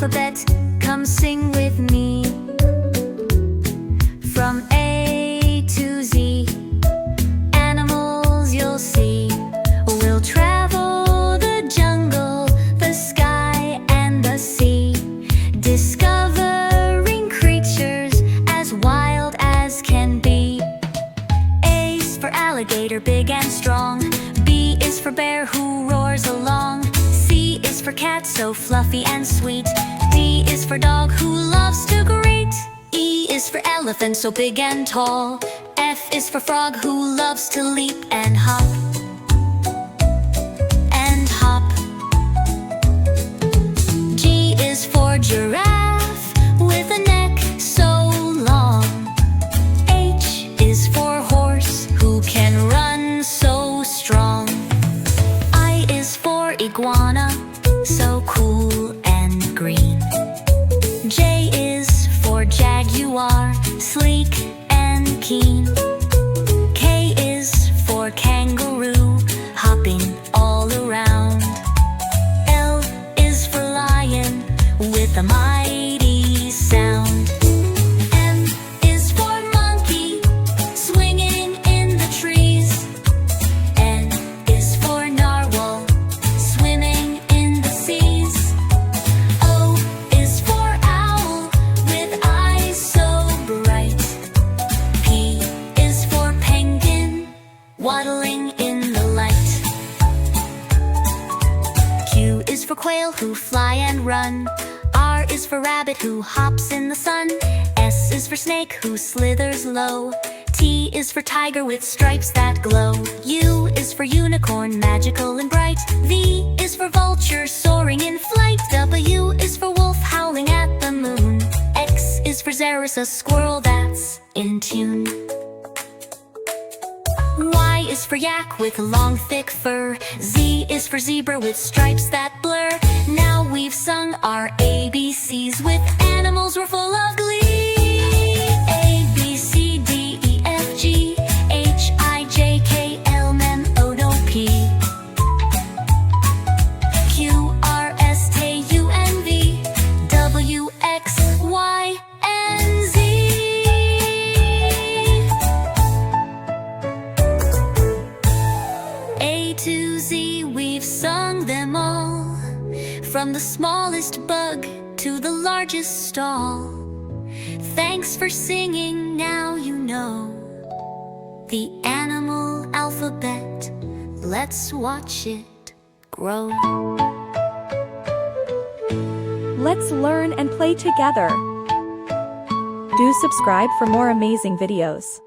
alphabet, come sing with me. From A to Z, animals you'll see. We'll travel the jungle, the sky and the sea, discovering creatures as wild as can be. A's for alligator, big and strong. B is for bear who roars along. C is for cat, so fluffy and sweet. D is for dog who loves to greet. E is for elephant, so big and tall. F is for frog who loves to leap and hop. G is for giraffe with a neck so long. H is for horse who can run so strong. I is for iguana, so cool and green. J is for jaguar, sleek and keen. K is for kangaroo, hopping all around. L is for lion with a mighty sound. M is for monkey, swinging in the trees. N is for narwhal, swimming in the seas. O is for owl, with eyes so bright. P is for penguin, waddling in the light. Q is for quail who fly and run. R is for rabbit who hops in the sun. S is for snake who slithers low. T is for tiger with stripes that glow. U is for unicorn, magical and bright. V is for vulture soaring in flight. W is for wolf howling at the moon. X is for Xerus, a squirrel that's in tune. Y is for yak with long thick fur. Z is for zebra with stripes that blur. Now we've sung our ABCs, with animals we're full of glee. A, B, C, D, E, F, G, H, I, J, K, L, M, N, O, P, Q, R, S, T, U, N, V, W, X, Y, and Z. A to Z, we've sung them all, from the smallest bug to the largest stall. Thanks for singing, now you know the animal alphabet. Let's watch it grow. Let's learn and play together. Do subscribe for more amazing videos.